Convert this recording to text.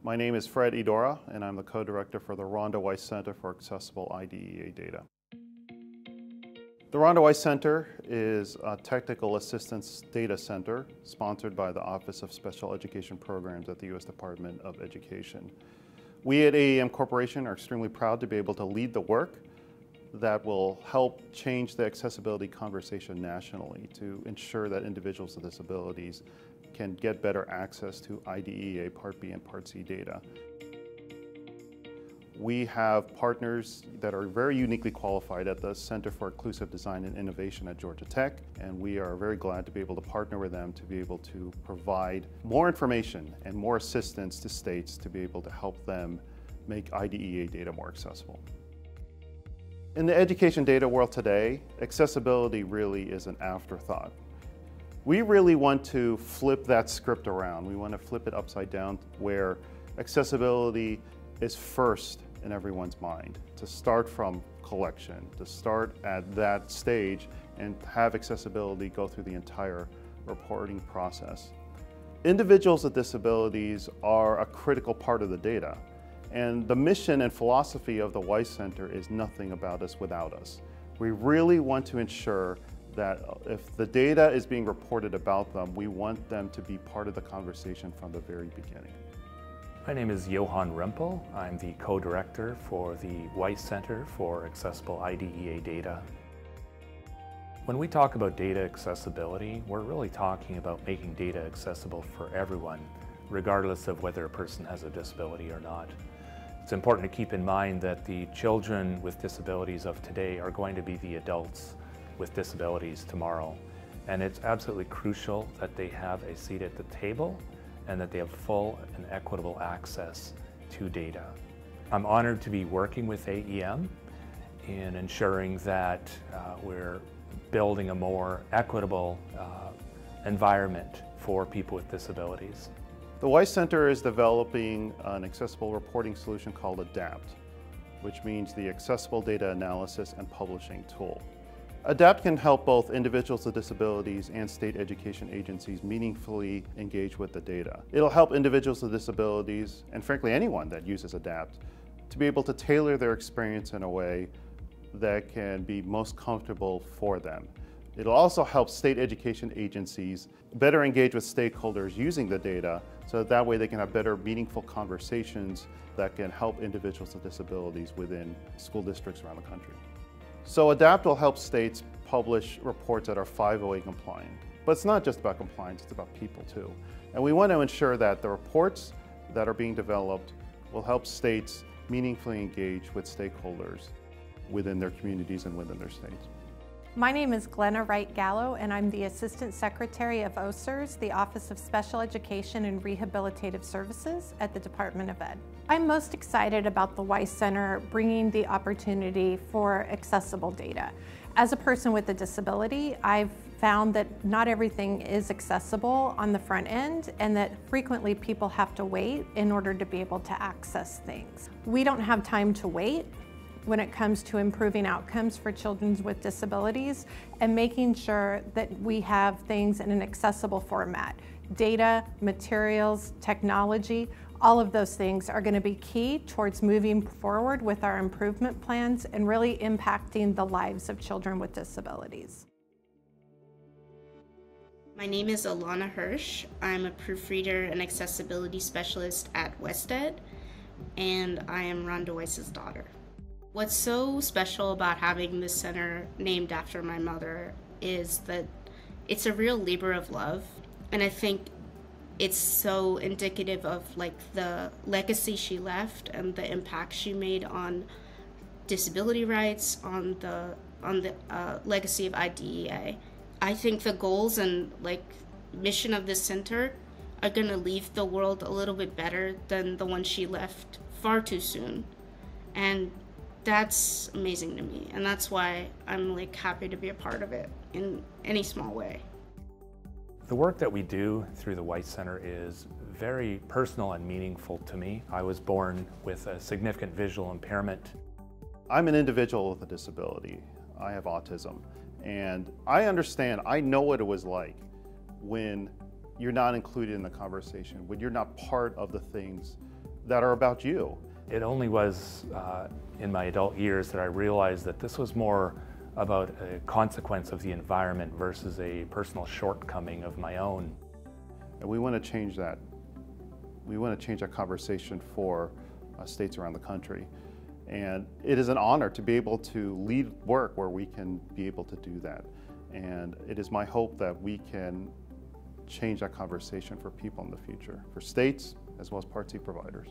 My name is Fred Edora, and I'm the co-director for the Rhonda Weiss Center for Accessible IDEA Data. The Rhonda Weiss Center is a technical assistance data center sponsored by the Office of Special Education Programs at the U.S. Department of Education. We at AEM Corporation are extremely proud to be able to lead the work that will help change the accessibility conversation nationally to ensure that individuals with disabilities can get better access to IDEA Part B and Part C data. We have partners that are very uniquely qualified at the Center for Inclusive Design and Innovation at Georgia Tech, and we are very glad to be able to partner with them to be able to provide more information and more assistance to states to be able to help them make IDEA data more accessible. In the education data world today, accessibility really is an afterthought. We really want to flip that script around. We want to flip it upside down where accessibility is first in everyone's mind, to start from collection, to start at that stage and have accessibility go through the entire reporting process. Individuals with disabilities are a critical part of the data, and the mission and philosophy of the Weiss Center is nothing about us without us. We really want to ensure that if the data is being reported about them, we want them to be part of the conversation from the very beginning. My name is Johan Rempel. I'm the co-director for the Weiss Center for Accessible IDEA Data. When we talk about data accessibility, we're really talking about making data accessible for everyone, regardless of whether a person has a disability or not. It's important to keep in mind that the children with disabilities of today are going to be the adults with disabilities tomorrow. And it's absolutely crucial that they have a seat at the table and that they have full and equitable access to data. I'm honored to be working with AEM in ensuring that we're building a more equitable environment for people with disabilities. The Weiss Center is developing an accessible reporting solution called ADAPT, which means the Accessible Data Analysis and Publishing Tool. ADAPT can help both individuals with disabilities and state education agencies meaningfully engage with the data. It'll help individuals with disabilities, and frankly anyone that uses ADAPT, to be able to tailor their experience in a way that can be most comfortable for them. It'll also help state education agencies better engage with stakeholders using the data so that way they can have better meaningful conversations that can help individuals with disabilities within school districts around the country. So ADAPT will help states publish reports that are 508 compliant. But it's not just about compliance, it's about people too. And we want to ensure that the reports that are being developed will help states meaningfully engage with stakeholders within their communities and within their states. My name is Glenna Wright-Gallo, and I'm the Assistant Secretary of OSERS, the Office of Special Education and Rehabilitative Services at the Department of Ed. I'm most excited about the Weiss Center bringing the opportunity for accessible data. As a person with a disability, I've found that not everything is accessible on the front end, and that frequently people have to wait in order to be able to access things. We don't have time to wait when it comes to improving outcomes for children with disabilities and making sure that we have things in an accessible format. Data, materials, technology, all of those things are going to be key towards moving forward with our improvement plans and really impacting the lives of children with disabilities. My name is Ilana Hirsh. I'm a proofreader and accessibility specialist at WestEd, and I am Rhonda Weiss's daughter. What's so special about having this center named after my mother is that it's a real labor of love, and I think it's so indicative of the legacy she left and the impact she made on disability rights, on the legacy of IDEA. I think the goals and mission of this center are going to leave the world a little bit better than the one she left far too soon, and that's amazing to me, and that's why I'm happy to be a part of it in any small way. The work that we do through the Weiss Center is very personal and meaningful to me. I was born with a significant visual impairment. I'm an individual with a disability. I have autism, and I understand, I know what it was like when you're not included in the conversation, when you're not part of the things that are about you. It only was in my adult years that I realized that this was more about a consequence of the environment versus a personal shortcoming of my own. And we want to change that. We want to change that conversation for states around the country. And it is an honor to be able to lead work where we can be able to do that. And it is my hope that we can change that conversation for people in the future, for states as well as Part C providers.